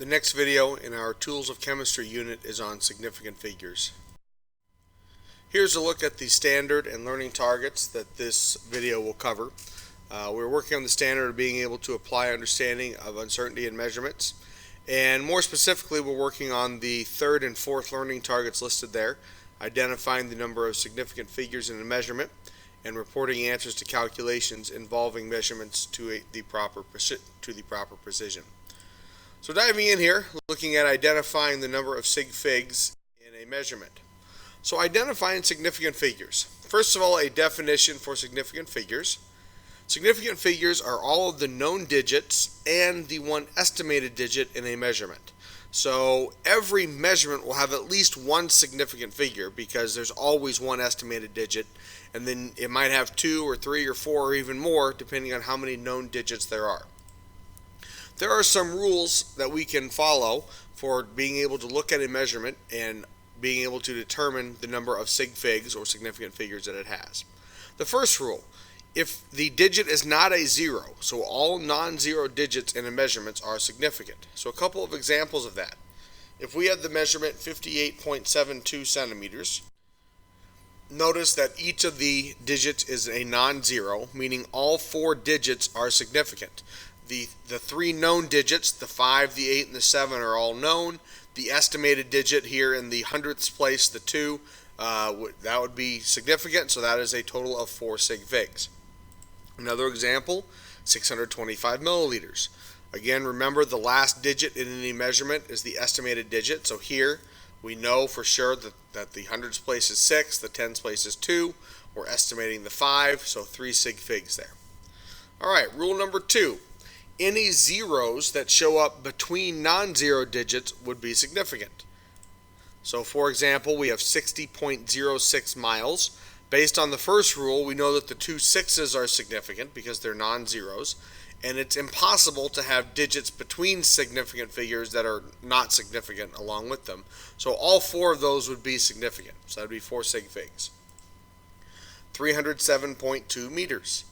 The next video in our Tools of Chemistry unit is on significant figures. Here's a look at the standard and learning targets that this video will cover. We're working on the standard of being able to apply understanding of uncertainty in measurements. And more specifically, we're working on the third and fourth learning targets listed there, identifying the number of significant figures in a measurement and reporting answers to calculations involving measurements to the proper precision. So diving in here, looking at identifying the number of sig figs in a measurement. So identifying significant figures. First of all, a definition for significant figures. Significant figures are all of the known digits and the one estimated digit in a measurement. So every measurement will have at least one significant figure because there's always one estimated digit, and then it might have 2 or 3 or 4 or even more depending on how many known digits there are. There are some rules that we can follow for being able to look at a measurement and being able to determine the number of sig figs or significant figures that it has. The first rule, if the digit is not a 0, so all non-zero digits in a measurement are significant. So a couple of examples of that. If we have the measurement 58.72 centimeters, notice that each of the digits is a non-zero, meaning all 4 digits are significant. The 3 known digits, the 5, the 8, and the 7 are all known. The estimated digit here in the hundredths place, the 2, that would be significant, so that is a total of 4 sig figs. Another example, 625 milliliters. Again, remember the last digit in any measurement is the estimated digit, so here we know for sure that the hundreds place is 6, the tens place is 2, we're estimating the 5, so 3 sig figs there. Alright, rule number 2. Any zeros that show up between non-zero digits would be significant. So for example, we have 60.06 miles. Based on the first rule, we know that the 2 6's are significant because they're non-zeros, and it's impossible to have digits between significant figures that are not significant along with them. So all 4 of those would be significant. So that would be 4 sig figs. 307.2 meters.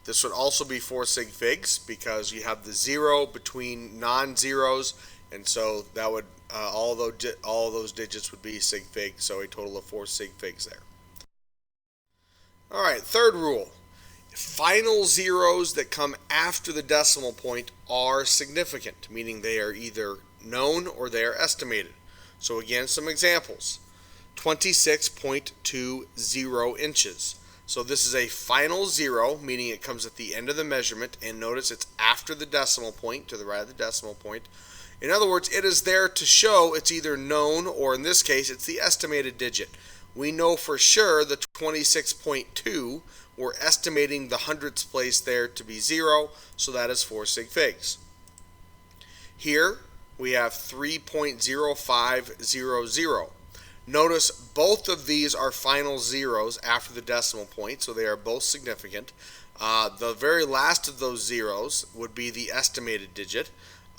This would also be 4 sig figs because you have the 0 between non-zeros, and so that would all those digits would be sig figs, so a total of 4 sig figs there. Alright, third rule. Final zeros that come after the decimal point are significant, meaning they are either known or they are estimated. So again, some examples. 26.20 inches. So this is a final 0, meaning it comes at the end of the measurement, and notice it's after the decimal point, to the right of the decimal point. In other words, it is there to show it's either known or, in this case, it's the estimated digit. We know for sure the 26.2, we're estimating the hundredths place there to be 0, so that is 4 sig figs. Here we have 3.0500. Notice both of these are final zeros after the decimal point, so they are both significant. The very last of those zeros would be the estimated digit.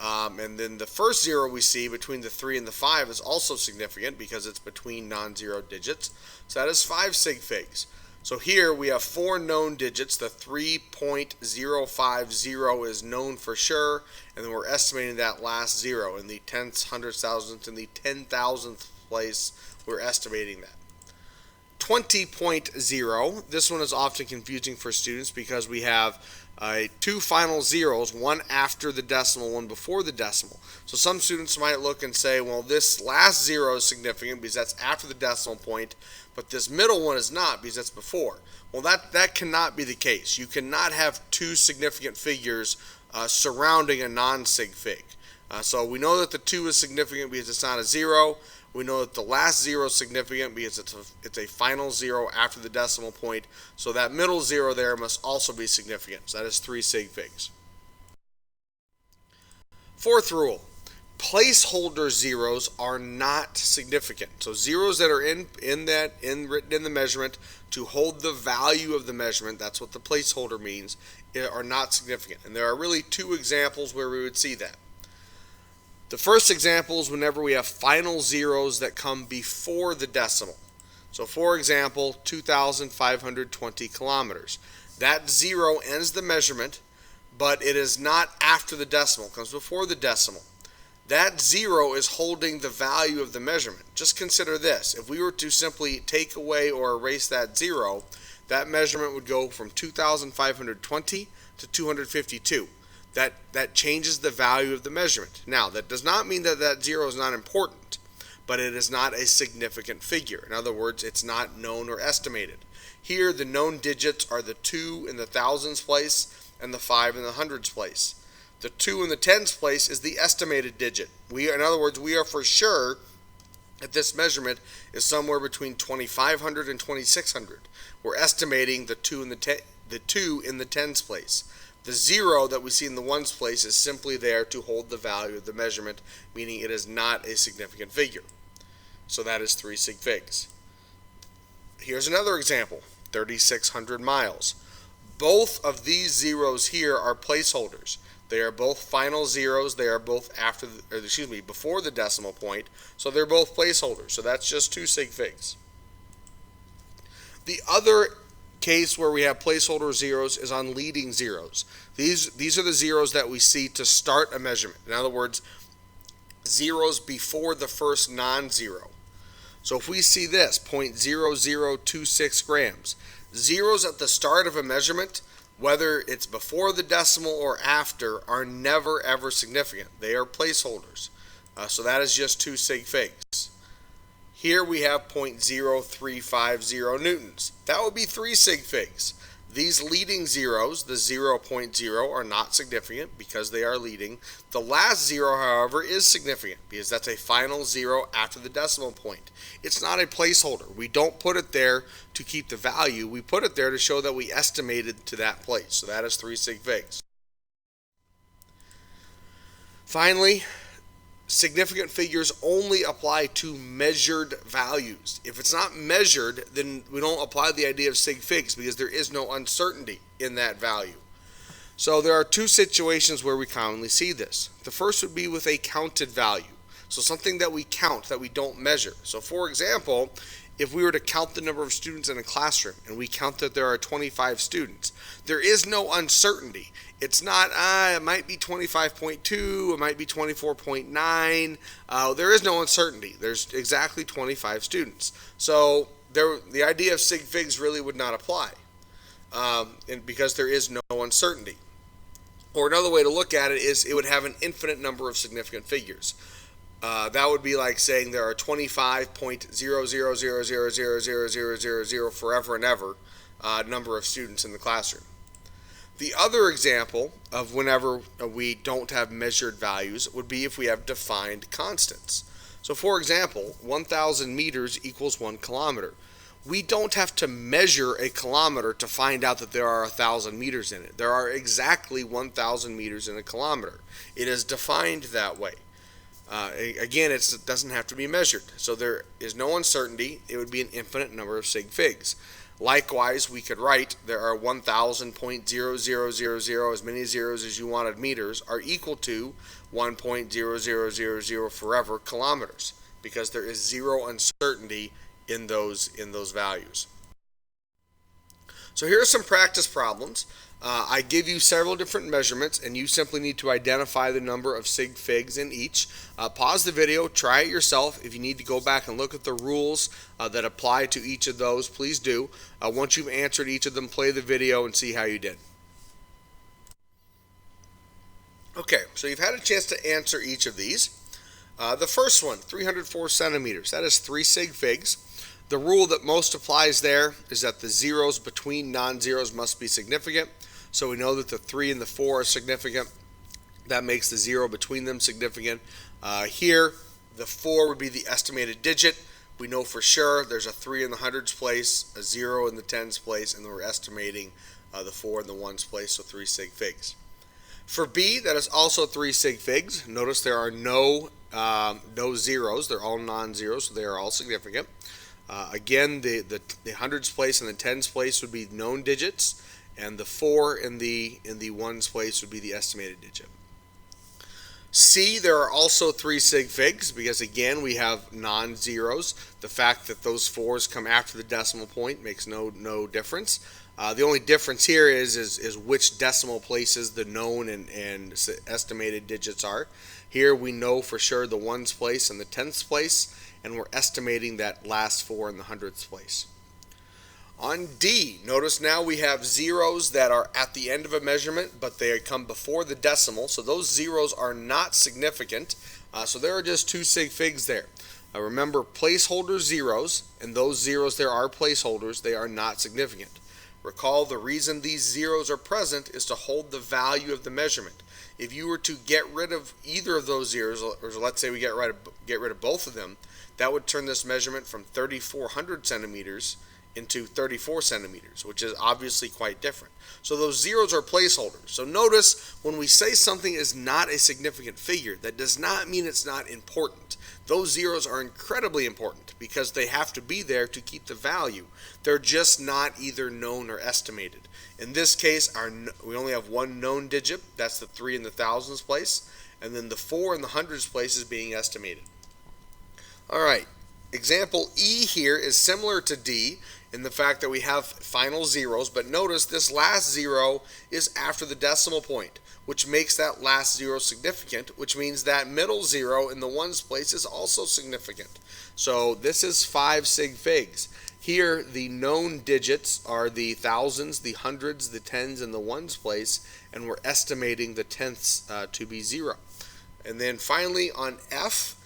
And then the first 0 we see between the 3 and the 5 is also significant because it's between non-zero digits. So that is 5 sig figs. So here we have 4 known digits. The 3.050 is known for sure, and then we're estimating that last 0 in the tenths, hundredths, thousandths, and the 10,000th place. We're estimating that. 20.0, this one is often confusing for students because we have 2 final zeros, one after the decimal, one before the decimal. So some students might look and say, well, this last 0 is significant because that's after the decimal point, but this middle one is not because that's before. Well, that cannot be the case. You cannot have 2 significant figures surrounding a non-sig fig. So we know that the 2 is significant because it's not a 0. We know that the last 0 is significant because it's a final 0 after the decimal point. So that middle 0 there must also be significant. So that is 3 sig figs. Fourth rule. Placeholder zeros are not significant. So zeros that are written in the measurement to hold the value of the measurement, that's what the placeholder means, are not significant. And there are really 2 examples where we would see that. The first example is whenever we have final zeros that come before the decimal. So for example, 2,520 kilometers. That 0 ends the measurement, but it is not after the decimal. It comes before the decimal. That 0 is holding the value of the measurement. Just consider this. If we were to simply take away or erase that 0, that measurement would go from 2,520 to 252. That changes the value of the measurement. Now, that does not mean that that 0 is not important, but it is not a significant figure. In other words, it's not known or estimated. Here, the known digits are the 2 in the thousands place and the 5 in the hundreds place. The 2 in the tens place is the estimated digit. In other words, we are for sure that this measurement is somewhere between 2,500 and 2,600. We're estimating the 2 in the tens place. The 0 that we see in the ones place is simply there to hold the value of the measurement, meaning it is not a significant figure. So that is 3 sig figs. Here's another example, 3,600 miles. Both of these zeros here are placeholders. They are both final zeros. They are both before the decimal point. So they're both placeholders. So that's just 2 sig figs. The other case where we have placeholder zeros is on leading zeros. These are the zeros that we see to start a measurement. In other words, zeros before the first non-zero. So if we see this, 0.0026 grams, zeros at the start of a measurement, whether it's before the decimal or after, are never ever significant. They are placeholders. So that is just 2 sig figs. Here we have 0.0350 newtons. That would be 3 sig figs. These leading zeros, the 0.0, are not significant because they are leading. The last 0, however, is significant because that's a final 0 after the decimal point. It's not a placeholder. We don't put it there to keep the value. We put it there to show that we estimated to that place. So that is 3 sig figs. Finally, significant figures only apply to measured values. If it's not measured, then we don't apply the idea of sig figs because there is no uncertainty in that value. So there are 2 situations where we commonly see this. The first would be with a counted value. So something that we count, that we don't measure. So for example, if we were to count the number of students in a classroom and we count that there are 25 students, there is no uncertainty. It's not, it might be 25.2, it might be 24.9. There is no uncertainty. There's exactly 25 students. So the idea of sig figs really would not apply because there is no uncertainty. Or another way to look at it is it would have an infinite number of significant figures. That would be like saying there are 25.000000000 forever and ever number of students in the classroom. The other example of whenever we don't have measured values would be if we have defined constants. So for example, 1,000 meters equals 1 kilometer. We don't have to measure a kilometer to find out that there are 1,000 meters in it. There are exactly 1,000 meters in a kilometer. It is defined that way. Again, it doesn't have to be measured. So there is no uncertainty. It would be an infinite number of sig figs. Likewise, we could write there are 1,000.0000, as many zeros as you wanted meters, are equal to 1.0000 forever kilometers, because there is zero uncertainty in those values. So here are some practice problems. I give you several different measurements, and you simply need to identify the number of sig figs in each. Pause the video, try it yourself. If you need to go back and look at the rules that apply to each of those, please do. Once you've answered each of them, play the video and see how you did. Okay, so you've had a chance to answer each of these. The first one, 304 centimeters, that is 3 sig figs. The rule that most applies there is that the zeros between non-zeros must be significant. So we know that the 3 and the 4 are significant. That makes the 0 between them significant. Here, the 4 would be the estimated digit. We know for sure there's a 3 in the hundreds place, a 0 in the tens place, and we're estimating the 4 in the ones place, so 3 sig figs. For B, that is also 3 sig figs. Notice there are no zeros. They're all non-zeros, so they are all significant. Again, the hundreds place and the tens place would be known digits, and the 4 in the ones place would be the estimated digit. C, there are also 3 sig figs because again we have non-zeros. The fact that those 4s come after the decimal point makes no difference. The only difference here is which decimal places the known and estimated digits are. Here we know for sure the ones place and the tenths place, and we're estimating that last 4 in the hundredths place. On D, notice now we have zeros that are at the end of a measurement, but they come before the decimal, so those zeros are not significant. So there are just 2 sig figs there. Remember, placeholder zeros, and those zeros there are placeholders, they are not significant. Recall the reason these zeros are present is to hold the value of the measurement. If you were to get rid of either of those zeros, or let's say we get rid of both of them, that would turn this measurement from 3,400 centimeters into 34 centimeters, which is obviously quite different. So those zeros are placeholders. So notice when we say something is not a significant figure, that does not mean it's not important. Those zeros are incredibly important because they have to be there to keep the value. They're just not either known or estimated. In this case, we only have one known digit, that's the 3 in the thousands place, and then the 4 in the hundreds place is being estimated. Alright, example E here is similar to D in the fact that we have final zeros, but notice this last zero is after the decimal point, which makes that last zero significant, which means that middle zero in the ones place is also significant. So this is 5 sig figs. Here the known digits are the thousands, the hundreds, the tens, and the ones place, and we're estimating the tenths to be 0. And then finally on F,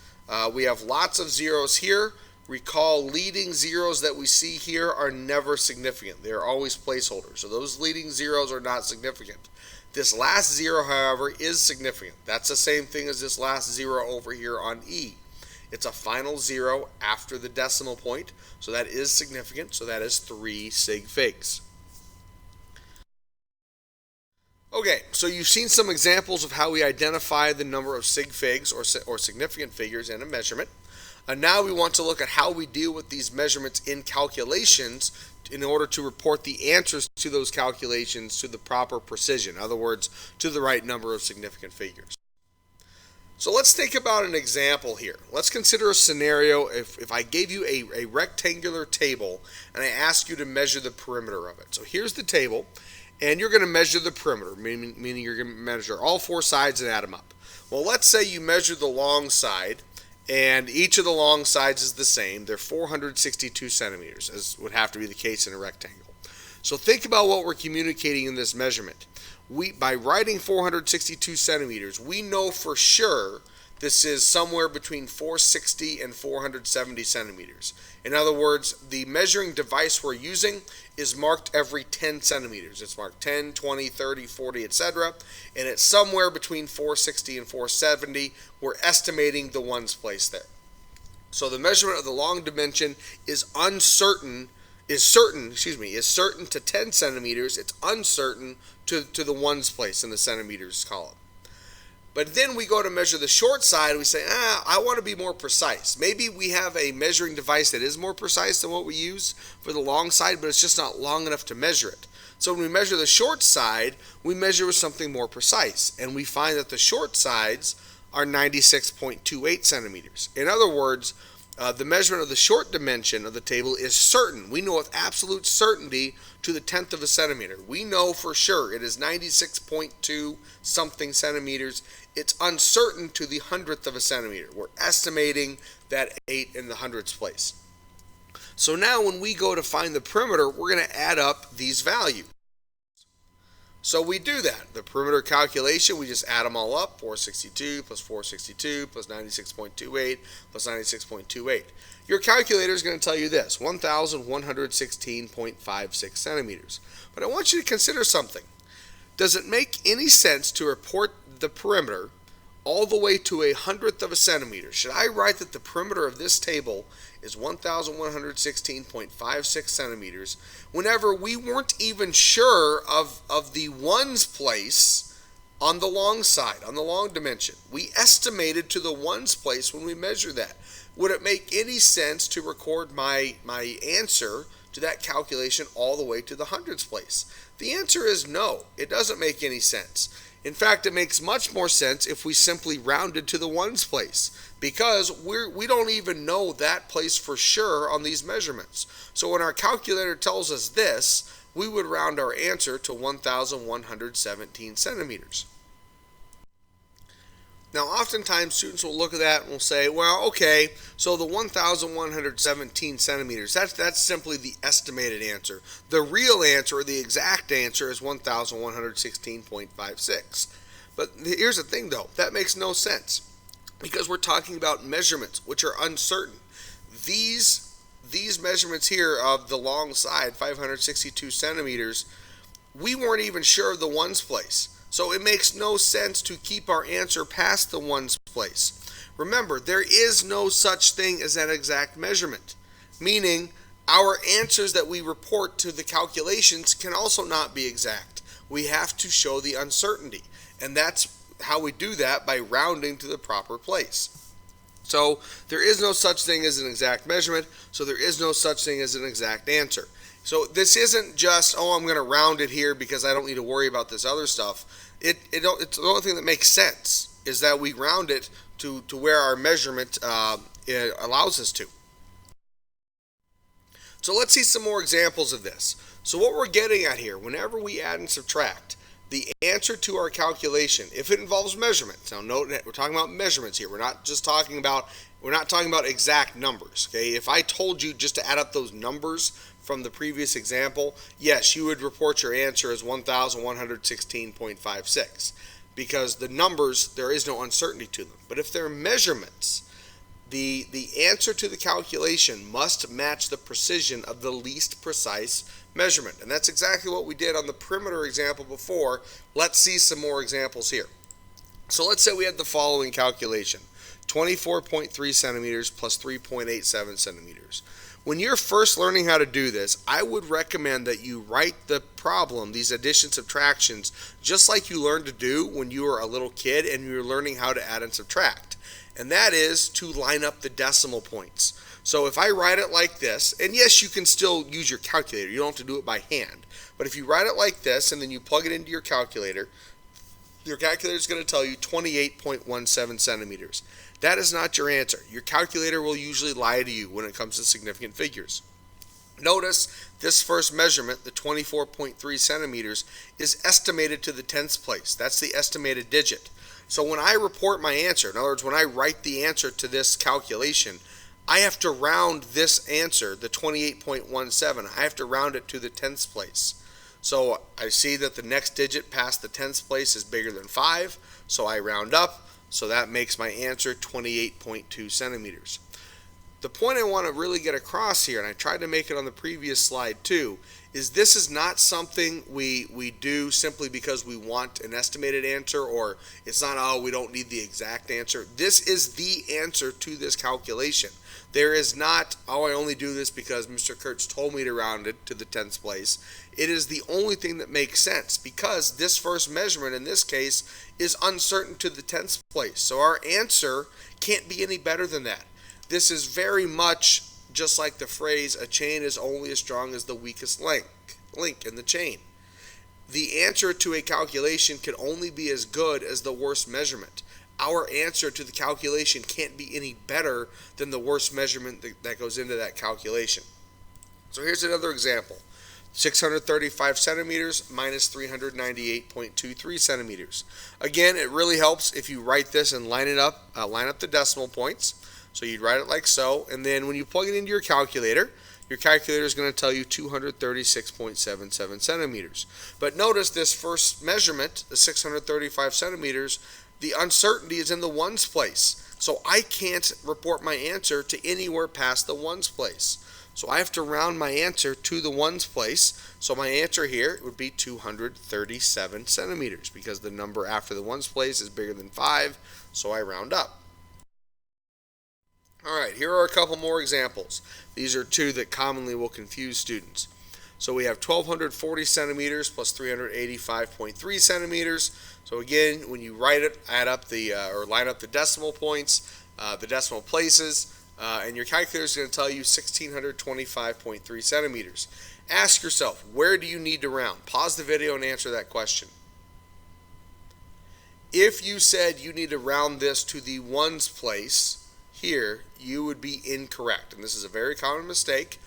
we have lots of zeros here. Recall leading zeros that we see here are never significant. They are always placeholders. So those leading zeros are not significant. This last zero, however, is significant. That's the same thing as this last zero over here on E. It's a final zero after the decimal point, so that is significant. So that is 3 sig figs. Okay, so you've seen some examples of how we identify the number of sig figs or significant figures in a measurement. And now we want to look at how we deal with these measurements in calculations in order to report the answers to those calculations to the proper precision. In other words, to the right number of significant figures. So let's think about an example here. Let's consider a scenario if I gave you a rectangular table and I ask you to measure the perimeter of it. So here's the table, and you're going to measure the perimeter, meaning you're going to measure all 4 sides and add them up. Well, let's say you measure the long side, and each of the long sides is the same. They're 462 centimeters, as would have to be the case in a rectangle. So think about what we're communicating in this measurement. By writing 462 centimeters, we know for sure this is somewhere between 460 and 470 centimeters. In other words, the measuring device we're using is marked every 10 centimeters. It's marked 10, 20, 30, 40, etc. And it's somewhere between 460 and 470. We're estimating the ones place there. So the measurement of the long dimension is certain to 10 centimeters. It's uncertain to the ones place in the centimeters column. But then we go to measure the short side, and we say, I want to be more precise. Maybe we have a measuring device that is more precise than what we use for the long side, but it's just not long enough to measure it. So when we measure the short side, we measure with something more precise, and we find that the short sides are 96.28 centimeters. In other words, the measurement of the short dimension of the table is certain. We know with absolute certainty to the tenth of a centimeter. We know for sure it is 96.2 something centimeters. It's uncertain to the hundredth of a centimeter. We're estimating that 8 in the hundredths place. So now when we go to find the perimeter, we're going to add up these values. So we do that. The perimeter calculation, we just add them all up. 462 plus 462 plus 96.28 plus 96.28. Your calculator is going to tell you this, 1,116.56 centimeters. But I want you to consider something. Does it make any sense to report the perimeter all the way to a hundredth of a centimeter? Should I write that the perimeter of this table is 1,116.56 centimeters whenever we weren't even sure of the ones place on the long side, on the long dimension? We estimated to the ones place when we measure that. Would it make any sense to record my answer to that calculation all the way to the hundredths place? The answer is no. It doesn't make any sense. In fact, it makes much more sense if we simply rounded to the ones place, because we don't even know that place for sure on these measurements. So when our calculator tells us this, we would round our answer to 1,117 centimeters. Now, oftentimes students will look at that and will say, well, okay, so the 1,117 centimeters, that's simply the estimated answer. The real answer, or the exact answer, is 1,116.56. But here's the thing, though. That makes no sense because we're talking about measurements, which are uncertain. These measurements here of the long side, 562 centimeters, we weren't even sure of the ones place. So it makes no sense to keep our answer past the ones place. Remember, there is no such thing as an exact measurement, meaning our answers that we report to the calculations can also not be exact. We have to show the uncertainty, and that's how we do that, by rounding to the proper place. So there is no such thing as an exact measurement, so there is no such thing as an exact answer. So this isn't just, oh, I'm going to round it here because I don't need to worry about this other stuff. It's the only thing that makes sense is that we round it to where our measurement it allows us to. So let's see some more examples of this. So what we're getting at here, whenever we add and subtract, the answer to our calculation, if it involves measurements, now note that we're talking about measurements here. We're not talking about exact numbers. Okay, if I told you just to add up those numbers from the previous example, yes, you would report your answer as 1,116.56 because the numbers, there is no uncertainty to them. But if they're measurements, the answer to the calculation must match the precision of the least precise measurement. And that's exactly what we did on the perimeter example before. Let's see some more examples here. So let's say we had the following calculation: 24.3 centimeters plus 3.87 centimeters. When you're first learning how to do this, I would recommend that you write the problem, these addition subtractions, just like you learned to do when you were a little kid and you were learning how to add and subtract. And that is to line up the decimal points. So if I write it like this, and yes, you can still use your calculator, you don't have to do it by hand, but if you write it like this and then you plug it into your calculator is going to tell you 28.17 centimeters. That is not your answer. Your calculator will usually lie to you when it comes to significant figures. Notice this first measurement, the 24.3 centimeters, is estimated to the tenths place. That's the estimated digit. So when I report my answer, in other words, when I write the answer to this calculation, I have to round this answer, the 28.17, I have to round it to the tenths place. So I see that the next digit past the tenths place is bigger than 5, so I round up. So that makes my answer 28.2 centimeters. The point I want to really get across here, and I tried to make it on the previous slide too, is this is not something we do simply because we want an estimated answer, or it's not, oh, we don't need the exact answer. This is the answer to this calculation. There is not, oh, I only do this because Mr. Kurtz told me to round it to the tenths place. It is the only thing that makes sense because this first measurement in this case is uncertain to the tenths place. So our answer can't be any better than that. This is very much just like the phrase, a chain is only as strong as the weakest link in the chain. The answer to a calculation can only be as good as the worst measurement. Our answer to the calculation can't be any better than the worst measurement that goes into that calculation. So here's another example. 635 centimeters minus 398.23 centimeters. Again, it really helps if you write this and line up the decimal points. So you'd write it like so, and then when you plug it into your calculator is going to tell you 236.77 centimeters. But notice this first measurement, the 635 centimeters, the uncertainty is in the ones place. So I can't report my answer to anywhere past the ones place. So I have to round my answer to the ones place. So my answer here would be 237 centimeters because the number after the ones place is bigger than 5, so I round up. Alright, here are a couple more examples. These are two that commonly will confuse students. So we have 1240 centimeters plus 385.3 centimeters. So again, when you write it, add up or line up the decimal points, the decimal places, and your calculator is going to tell you 1625.3 centimeters. Ask yourself, where do you need to round? Pause the video and answer that question. If you said you need to round this to the ones place here, you would be incorrect. And this is a very common mistake.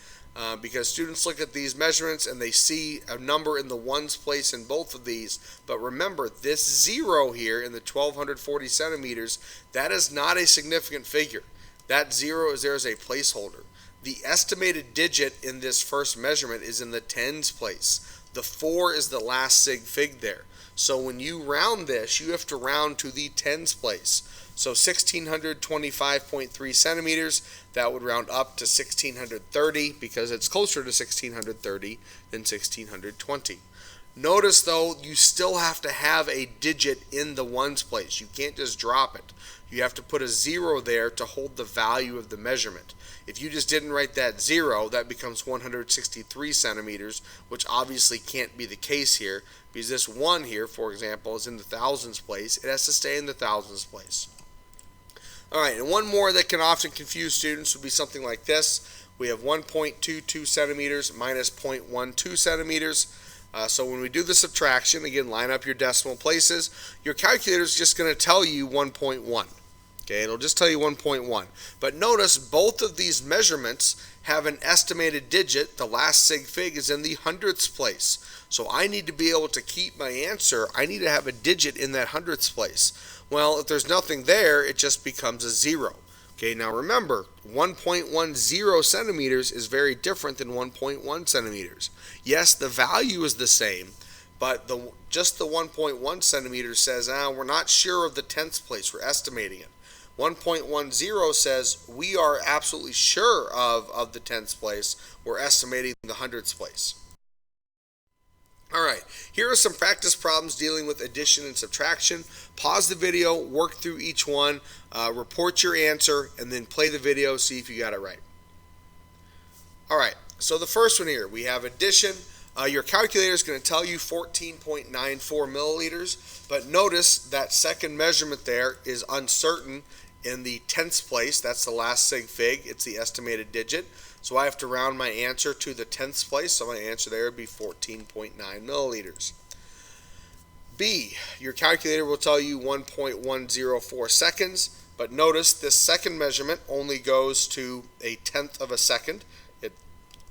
because students look at these measurements and they see a number in the ones place in both of these. But remember, this 0 here in the 1240 centimeters, that is not a significant figure. That 0 is there as a placeholder. The estimated digit in this first measurement is in the tens place. The 4 is the last sig fig there. So when you round this, you have to round to the tens place. So 1625.3 centimeters, that would round up to 1630 because it's closer to 1630 than 1620. Notice though, you still have to have a digit in the ones place. You can't just drop it. You have to put a 0 there to hold the value of the measurement. If you just didn't write that 0, that becomes 163 centimeters, which obviously can't be the case here, because this 1 here, for example, is in the thousands place. It has to stay in the thousands place. Alright, and one more that can often confuse students would be something like this. We have 1.22 centimeters minus 0.12 centimeters. So when we do the subtraction, again, line up your decimal places. Your calculator is just going to tell you 1.1. Okay, it'll just tell you 1.1. But notice both of these measurements have an estimated digit. The last sig fig is in the hundredths place. So I need to be able to keep my answer. I need to have a digit in that hundredths place. Well, if there's nothing there, it just becomes a 0. Okay, now remember, 1.10 centimeters is very different than 1.1 centimeters. Yes, the value is the same, but just the 1.1 centimeters says, we're not sure of the tenths place, we're estimating it. 1.10 says we are absolutely sure of the tenths place, we're estimating the hundredths place. Alright, here are some practice problems dealing with addition and subtraction. Pause the video, work through each one, report your answer, and then play the video, see if you got it right. Alright, so the first one here, we have addition. Your calculator is going to tell you 14.94 milliliters, but notice that second measurement there is uncertain in the tenths place. That's the last sig fig. It's the estimated digit. So I have to round my answer to the tenths place, so my answer there would be 14.9 milliliters. B, your calculator will tell you 1.104 seconds, but notice this second measurement only goes to a tenth of a second.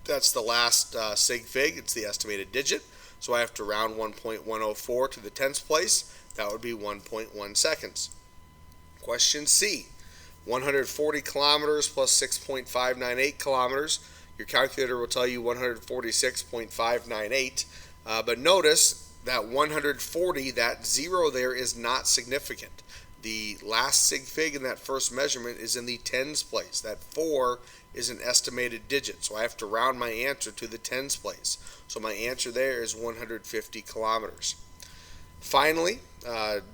That's the last sig fig, it's the estimated digit, so I have to round 1.104 to the tenths place. That would be 1.1 seconds. Question C, 140 kilometers plus 6.598 kilometers. Your calculator will tell you 146.598, but notice that 140, that 0 there is not significant. The last sig fig in that first measurement is in the tens place. That 4 is an estimated digit, so I have to round my answer to the tens place. So my answer there is 150 kilometers. Finally,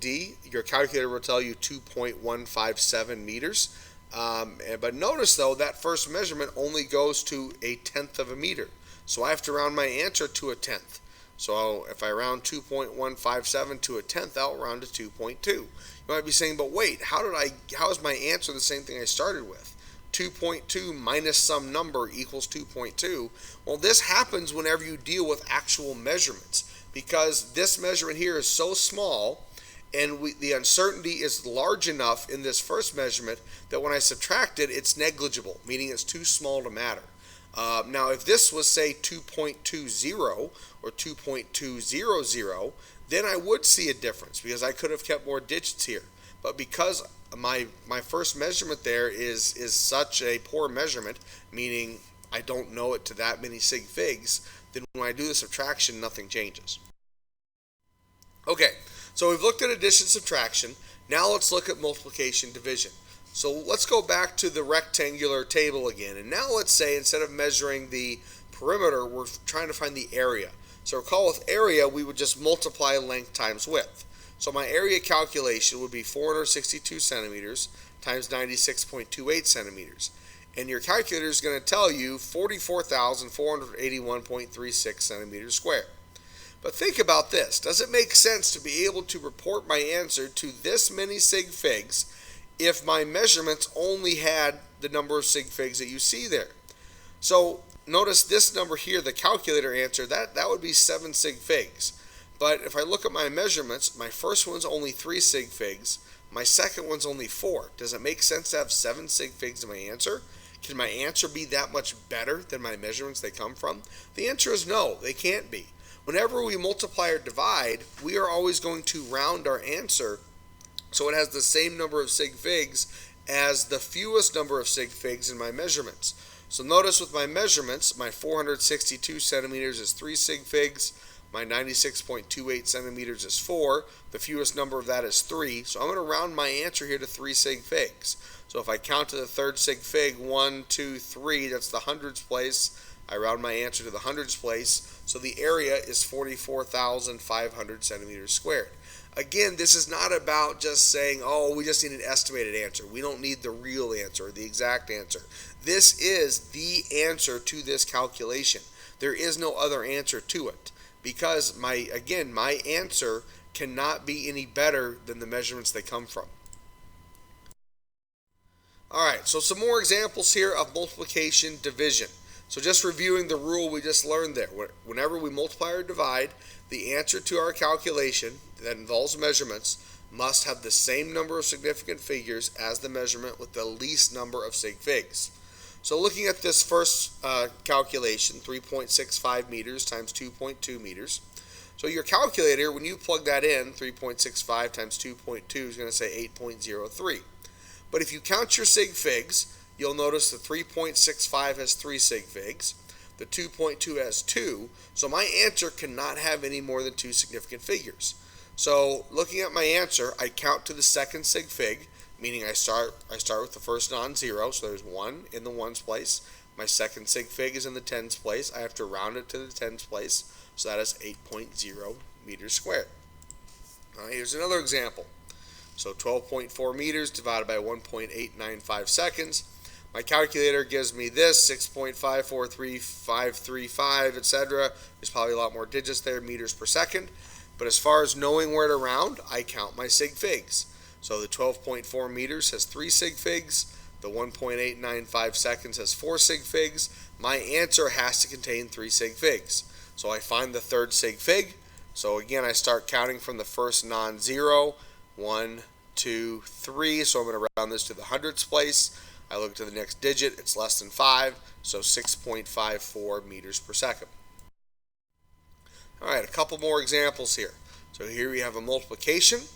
D, your calculator will tell you 2.157 meters. But notice though, that first measurement only goes to a tenth of a meter. So I have to round my answer to a tenth. So if I round 2.157 to a tenth, I'll round to 2.2. You might be saying, but wait, how is my answer the same thing I started with? 2.2 minus some number equals 2.2. Well, this happens whenever you deal with actual measurements, because this measurement here is so small and the uncertainty is large enough in this first measurement that when I subtract it, it's negligible, meaning it's too small to matter. Now, if this was, say, 2.20 or 2.200, then I would see a difference because I could have kept more digits here. But because my first measurement there is such a poor measurement, meaning I don't know it to that many sig figs, then when I do the subtraction, nothing changes. Okay, so we've looked at addition, subtraction. Now let's look at multiplication, division. So let's go back to the rectangular table again. And now let's say instead of measuring the perimeter, we're trying to find the area. So recall with area, we would just multiply length times width. So my area calculation would be 462 centimeters times 96.28 centimeters. And your calculator is going to tell you 44,481.36 centimeters squared. But think about this. Does it make sense to be able to report my answer to this many sig figs if my measurements only had the number of sig figs that you see there? So notice this number here, the calculator answer, that would be 7 sig figs. But if I look at my measurements, my first one's only 3 sig figs, my second one's only 4. Does it make sense to have 7 sig figs in my answer? Can my answer be that much better than my measurements they come from? The answer is no, they can't be. Whenever we multiply or divide, we are always going to round our answer so it has the same number of sig figs as the fewest number of sig figs in my measurements. So notice with my measurements, my 462 centimeters is 3 sig figs, my 96.28 centimeters is 4, the fewest number of that is 3, so I'm going to round my answer here to 3 sig figs. So if I count to the third sig fig, 1, 2, 3, that's the hundreds place, I round my answer to the hundreds place, so the area is 44,500 centimeters squared. Again, this is not about just saying, oh, we just need an estimated answer. We don't need the real answer or the exact answer. This is the answer to this calculation. There is no other answer to it because my answer cannot be any better than the measurements they come from. Alright, so some more examples here of multiplication division. So just reviewing the rule we just learned there. Whenever we multiply or divide, the answer to our calculation that involves measurements must have the same number of significant figures as the measurement with the least number of sig figs. So looking at this first calculation, 3.65 meters times 2.2 meters. So your calculator, when you plug that in, 3.65 times 2.2 is going to say 8.03. But if you count your sig figs, you'll notice the 3.65 has 3 sig figs. The 2.2 has 2, so my answer cannot have any more than 2 significant figures. So looking at my answer, I count to the second sig fig, meaning I start with the first non-zero, so there's 1 in the ones place. My second sig fig is in the tens place. I have to round it to the tens place, so that is 8.0 meters squared. All right, here's another example. So 12.4 meters divided by 1.895 seconds. My calculator gives me this, 6.543535, etc. There's probably a lot more digits there, meters per second. But as far as knowing where to round, I count my sig figs. So the 12.4 meters has 3 sig figs. The 1.895 seconds has 4 sig figs. My answer has to contain 3 sig figs. So I find the third sig fig. So again, I start counting from the first non-zero. 1, 2, 3. So I'm going to round this to the hundreds place. I look to the next digit, it's less than 5, so 6.54 meters per second. Alright, a couple more examples here. So here we have a multiplication.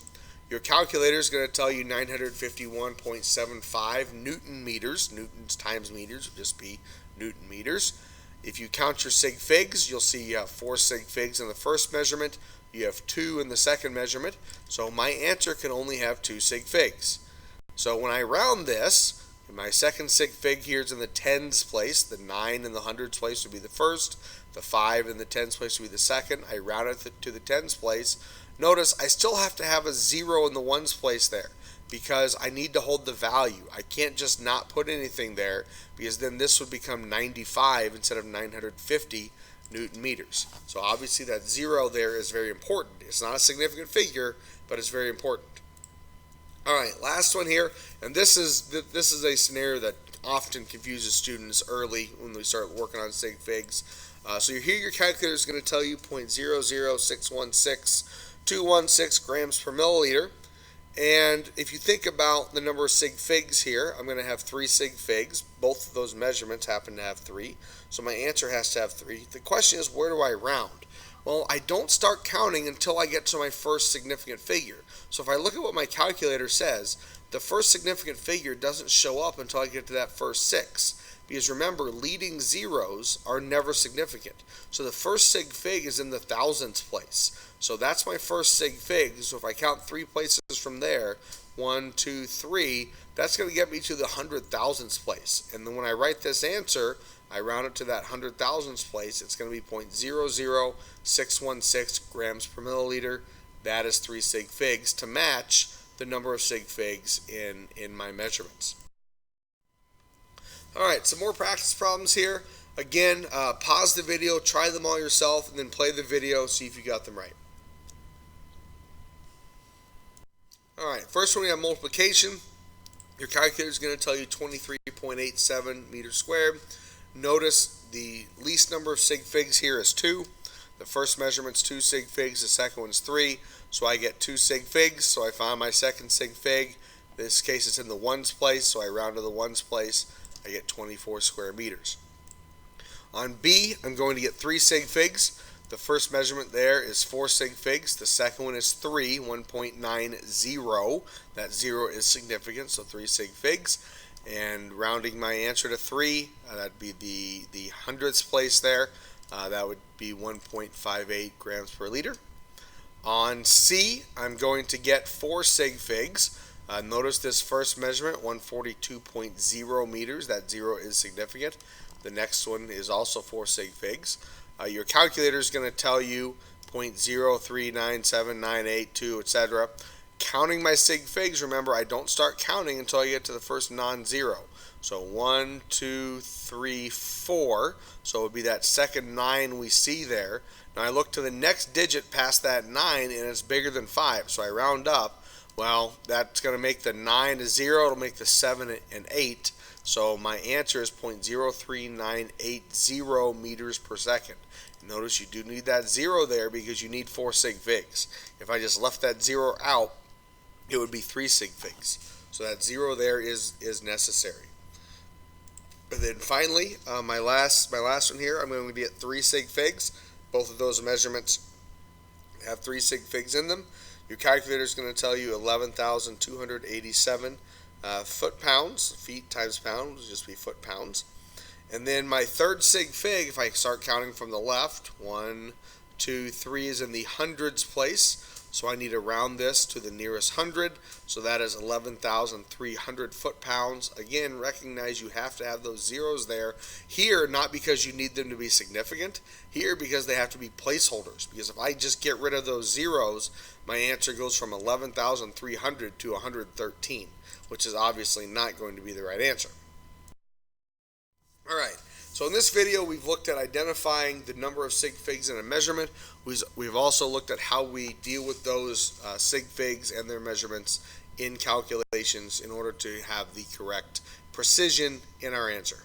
Your calculator is going to tell you 951.75 Newton meters. Newtons times meters would just be Newton meters. If you count your sig figs, you'll see you have 4 sig figs in the first measurement. You have 2 in the second measurement. So my answer can only have 2 sig figs. So when I round this, my second sig fig here is in the tens place. The 9 in the hundreds place would be the first. The 5 in the tens place would be the second. I round it to the tens place. Notice I still have to have a 0 in the ones place there because I need to hold the value. I can't just not put anything there because then this would become 95 instead of 950 Newton meters. So obviously that 0 there is very important. It's not a significant figure, but it's very important. Alright, last one here, and this is a scenario that often confuses students early when we start working on sig figs. So here your calculator is going to tell you 0.00616 grams per milliliter. And if you think about the number of sig figs here, I'm going to have 3 sig figs. Both of those measurements happen to have 3. So my answer has to have 3. The question is, where do I round? Well, I don't start counting until I get to my first significant figure. So if I look at what my calculator says, the first significant figure doesn't show up until I get to that first 6. Because remember, leading zeros are never significant. So the first sig fig is in the thousandths place. So that's my first sig fig. So if I count 3 places from there, 1, 2, 3, that's going to get me to the 100,000ths place. And then when I write this answer, I round it to that 100,000ths place. It's going to be 0.00616 grams per milliliter. That is 3 sig figs to match the number of sig figs in my measurements. Alright, some more practice problems here. Again, pause the video, try them all yourself, and then play the video, see if you got them right. Alright, first one we have multiplication. Your calculator is going to tell you 23.87 meters squared. Notice the least number of sig figs here is 2. The first measurement's 2 sig figs, the second one's 3. So I get 2 sig figs, so I find my second sig fig. In this case it's in the ones place, so I round to the ones place. I get 24 square meters. On B, I'm going to get 3 sig figs. The first measurement there is 4 sig figs. The second one is 3, 1.90. That 0 is significant, so 3 sig figs. And rounding my answer to 3, that'd be the hundredths place there. That would be 1.58 grams per liter. On C, I'm going to get 4 sig figs. Notice this first measurement, 142.0 meters. That 0 is significant. The next one is also 4 sig figs. Your calculator is going to tell you 0.0397982, etc. Counting my sig figs, remember I don't start counting until I get to the first non-zero. So 1, 2, 3, 4. So it would be that second 9 we see there. Now I look to the next digit past that 9 and it's bigger than 5. So I round up. Well, that's going to make the 9 a 0. It'll make the 7 an 8. So my answer is 0.03980 meters per second. Notice you do need that 0 there because you need 4 sig figs. If I just left that 0 out, it would be 3 sig figs. So that 0 there is necessary. And then finally, my last one here, I'm going to get 3 sig figs. Both of those measurements have 3 sig figs in them. Your calculator is going to tell you 11,287 foot-pounds. Feet times pound will just be foot-pounds. And then my third sig fig, if I start counting from the left, 1, 2, 3 is in the hundreds place. So I need to round this to the nearest hundred. So that is 11,300 foot-pounds. Again, recognize you have to have those zeros there. Here, not because you need them to be significant. Here, because they have to be placeholders. Because if I just get rid of those zeros, my answer goes from 11,300 to 113, which is obviously not going to be the right answer. Alright, so in this video we've looked at identifying the number of sig figs in a measurement. We've also looked at how we deal with those sig figs and their measurements in calculations in order to have the correct precision in our answer.